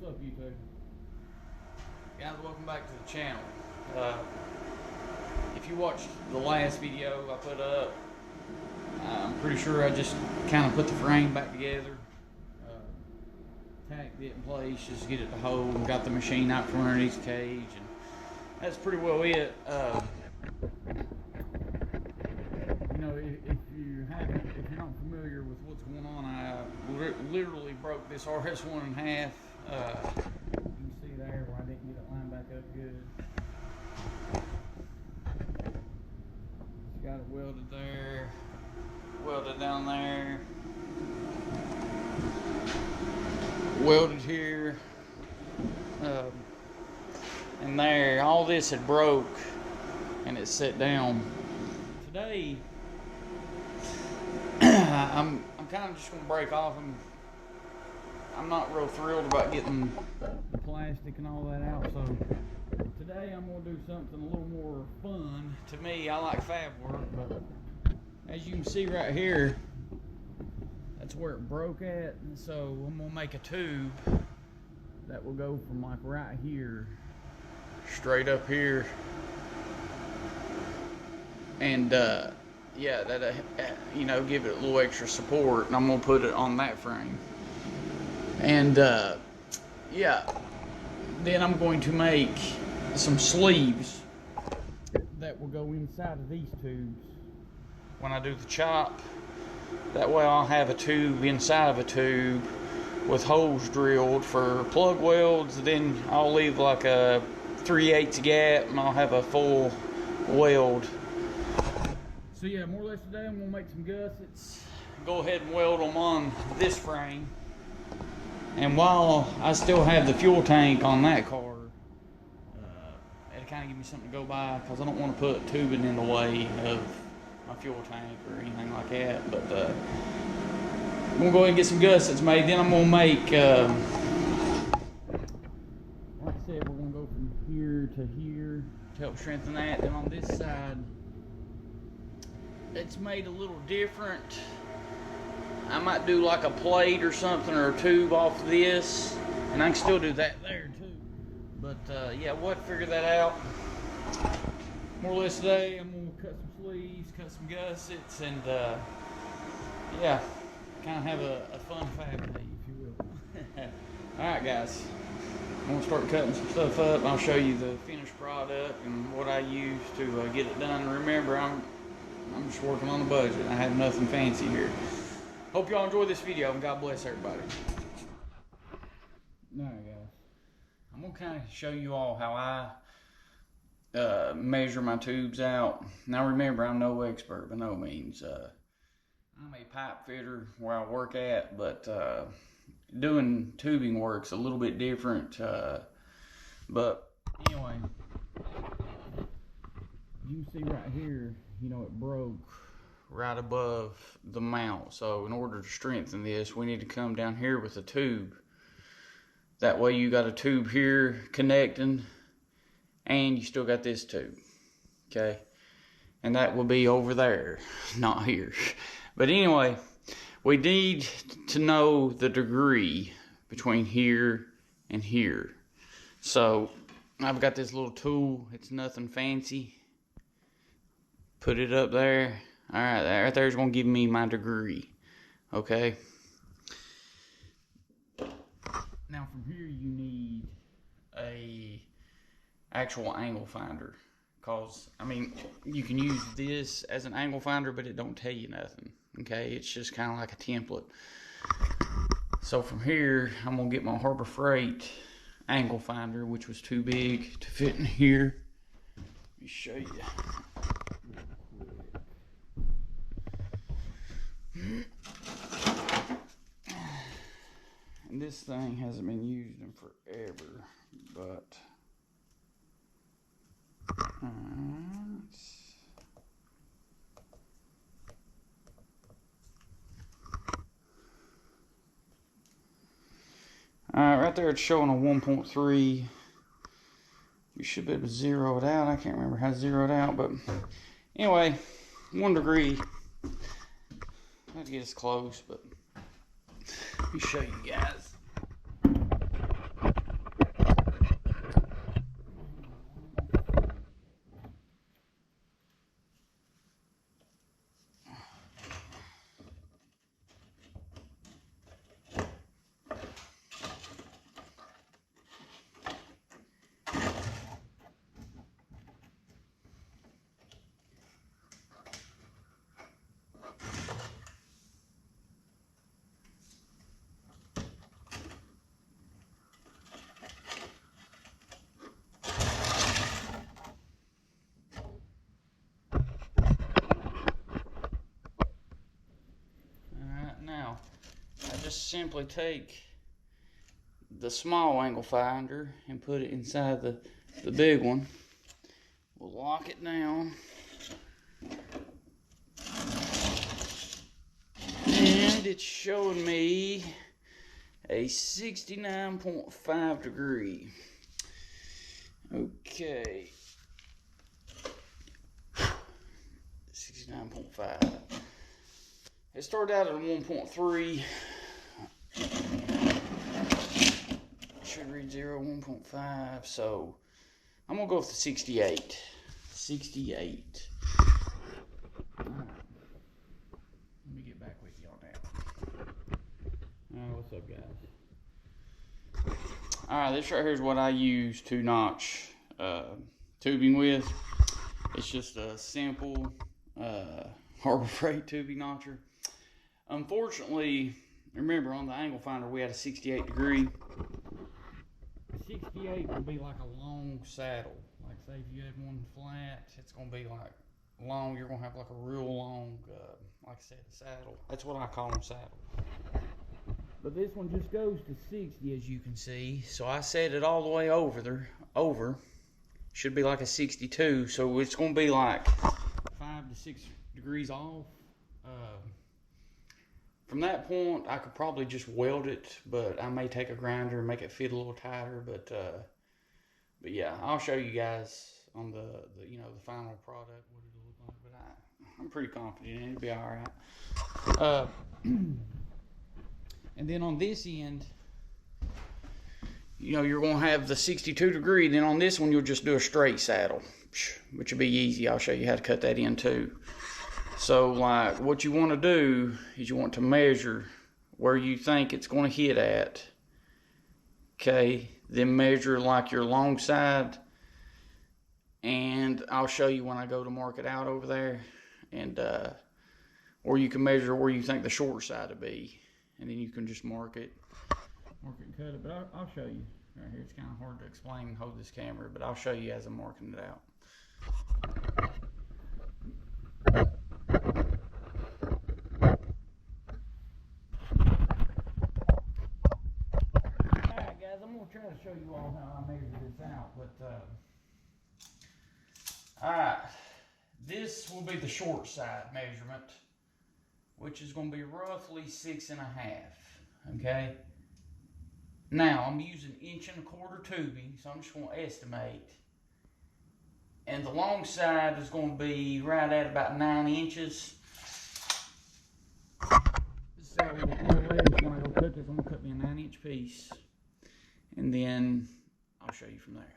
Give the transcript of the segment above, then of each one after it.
up, YouTube? Guys, welcome back to the channel. If you watched the last video I put up, I'm pretty sure I just kind of put the frame back together, tacked it in place just to get it to hold, got the machine out from underneath the cage, and that's pretty well it. You know, if you're not familiar with what's going on, I literally broke this RS1 in half. You can see there where I didn't get it lined back up good. Just got it welded there, welded down there, welded here, and there. All this had broke and it set down. Today, I'm kind of just going to break off. I'm not real thrilled about getting the plastic and all that out, so today I'm going to do something a little more fun. To me, I like fab work, but as you can see right here, that's where it broke at, and so I'm going to make a tube that will go from like right here straight up here, and yeah, that you know, give it a little extra support, and I'm gonna put it on that frame. And yeah, then I'm going to make some sleeves that will go inside of these tubes when I do the chop. That way I'll have a tube inside of a tube with holes drilled for plug welds. Then I'll leave like a 3/8 gap and I'll have a full weld. So yeah, more or less today I'm going to make some gussets, go ahead and weld them on this frame. And while I still have the fuel tank on that car, it'll kind of give me something to go by, because I don't want to put tubing in the way of my fuel tank or anything like that. But I'm going to go ahead and get some gussets made. Then I'm going to make, like I said, we're going to go from here to here to help strengthen that. Then on this side, it's made a little different. I might do like a plate or something, or a tube off of this, and I can still do that there too. But yeah, we'll have to figure that out. More or less today, I'm gonna cut some sleeves, cut some gussets, and yeah, kind of have a fun fab day, if you will. Alright guys, I'm gonna start cutting some stuff up, and I'll show you the finished product and what I use to get it done. And remember, I'm just working on a budget. I have nothing fancy here. Hope y'all enjoy this video, and God bless everybody. Alright guys, I'm going to kind of show you all how I measure my tubes out. Now remember, I'm no expert by no means. I'm a pipe fitter where I work at, but doing tubing work's a little bit different. But anyway, you see right here, you know, it broke right above the mount. So in order to strengthen this, we need to come down here with a tube. That way you got a tube here connecting, and you still got this tube, okay? And that will be over there, not here. But anyway, we need to know the degree between here and here. So I've got this little tool. It's nothing fancy. Put it up there. All right, that right there is going to give me my degree, okay? Now from here you need a actual angle finder, because I mean, you can use this as an angle finder, but it don't tell you nothing, okay? It's just kind of like a template. So from here, I'm going to get my Harbor Freight angle finder, which was too big to fit in here. Let me show you. And this thing hasn't been used in forever, but right there it's showing a 1.3. You should be able to zero it out. I can't remember how to zero it out, but anyway, 1 degree. I have to get as close, but let me show you guys. simply take the small angle finder and put it inside the big one. We'll lock it down. And it's showing me a 69.5 degree. Okay. 69.5. It started out at a 1.3. Should read 0, 1.5. So I'm gonna go with the 68. 68. Let me get back with you on that. What's up, guys? Alright, this right here is what I use to notch tubing with. It's just a simple Harbor Freight tubing notcher. Unfortunately, remember on the angle finder we had a 68 degree. 68 will be like a long saddle. Like say if you had one flat, it's gonna be like long. You're gonna have like a real long, like I said, a saddle. That's what I call them, saddle. But this one just goes to 60, as you can see. So I set it all the way over there. Should be like a 62. So it's gonna be like 5 to 6 degrees off. From that point, I could probably just weld it, but I may take a grinder and make it fit a little tighter. But yeah, I'll show you guys on the final product what it'll look like. But I'm pretty confident it'll be all right. And then on this end, you're gonna have the 62 degree. Then on this one, you'll just do a straight saddle, which will be easy. I'll show you how to cut that in too. So like what you want to do is you want to measure where you think it's going to hit at. Okay, then measure like your long side, and I'll show you when I go to mark it out over there, and or you can measure where you think the short side to be, and then you can just mark it and cut it. But I'll show you right here. It's kind of hard to explain and hold this camera, but I'll show you as I'm marking it out. I'm going to try to show you all how I measure this out, but alright, this will be the short side measurement, which is going to be roughly 6.5, okay? Now, I'm using 1.25 inch tubing, so I'm just going to estimate, and the long side is going to be right at about 9 inches. So, when I go cut this, I'm going to cut me a 9-inch piece. And then I'll show you from there.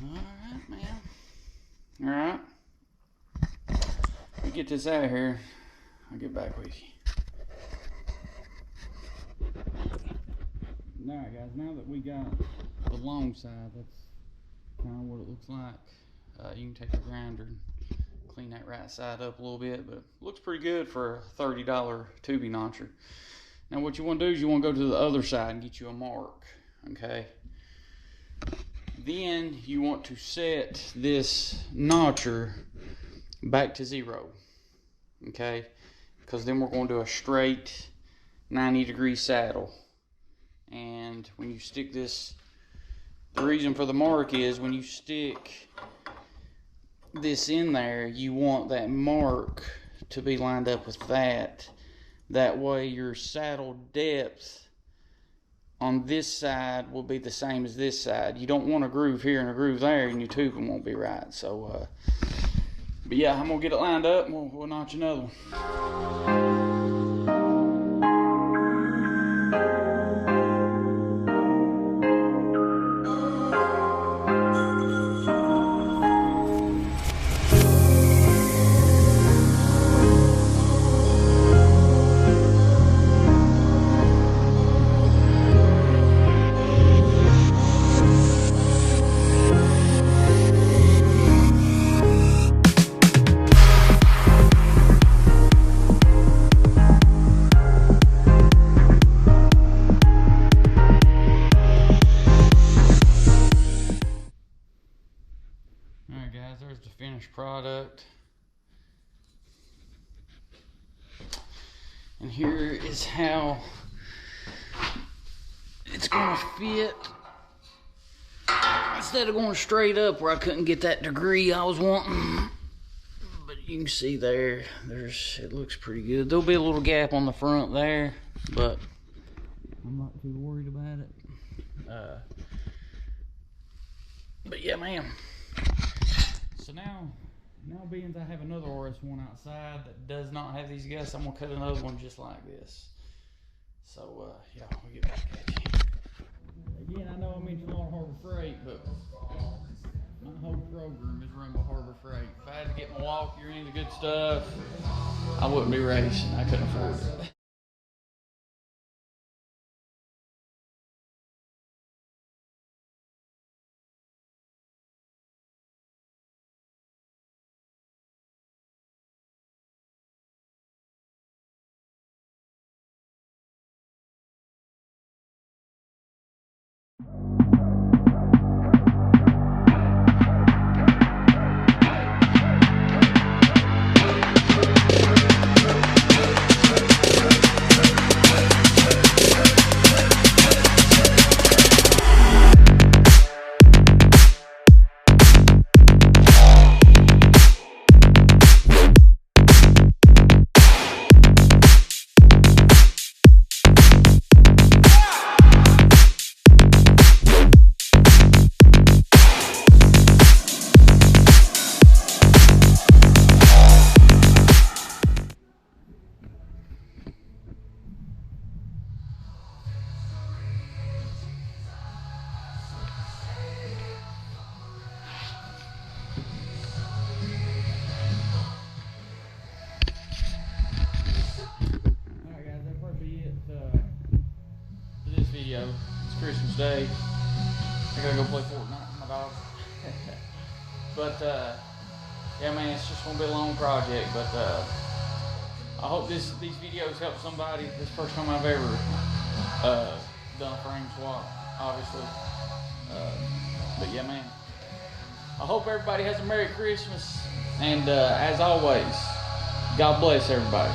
Alright, man. Alright. Get this out of here. I'll get back with you. Alright guys, now that we got the long side, that's kind of what it looks like. You can take a grinder and clean that right side up a little bit, but it looks pretty good for a $30 tubing notcher. Now what you want to do is you want to go to the other side and get you a mark, okay? Then you want to set this notcher back to 0, okay? Because then we're going to do a straight 90-degree saddle. And when you stick this, the reason for the mark is when you stick this in there, you want that mark to be lined up with that. That way your saddle depth on this side will be the same as this side. You don't want a groove here and a groove there, and your tubing won't be right. So, but yeah, I'm gonna get it lined up, and we'll notch another one. Alright guys, there's the finished product. And here is how it's gonna fit. Instead of going straight up where I couldn't get that degree I was wanting. But you can see there, it looks pretty good. There'll be a little gap on the front there, but I'm not too worried about it. But yeah, man. So now being I have another RS1 outside that does not have these guts, I'm gonna cut another one just like this. So yeah, we'll get back at you. Again, I know I mentioned a lot of Harbor Freight, but my whole program is run by Harbor Freight. If I had to get Milwaukee or any of the good stuff, I wouldn't be racing. I couldn't afford it. Video. It's Christmas Day. I gotta go play Fortnite with my dog. But yeah, man, it's just gonna be a long project. But I hope these videos help somebody. This is the first time I've ever done a frame swap, obviously. But yeah, man, I hope everybody has a Merry Christmas. And as always, God bless everybody.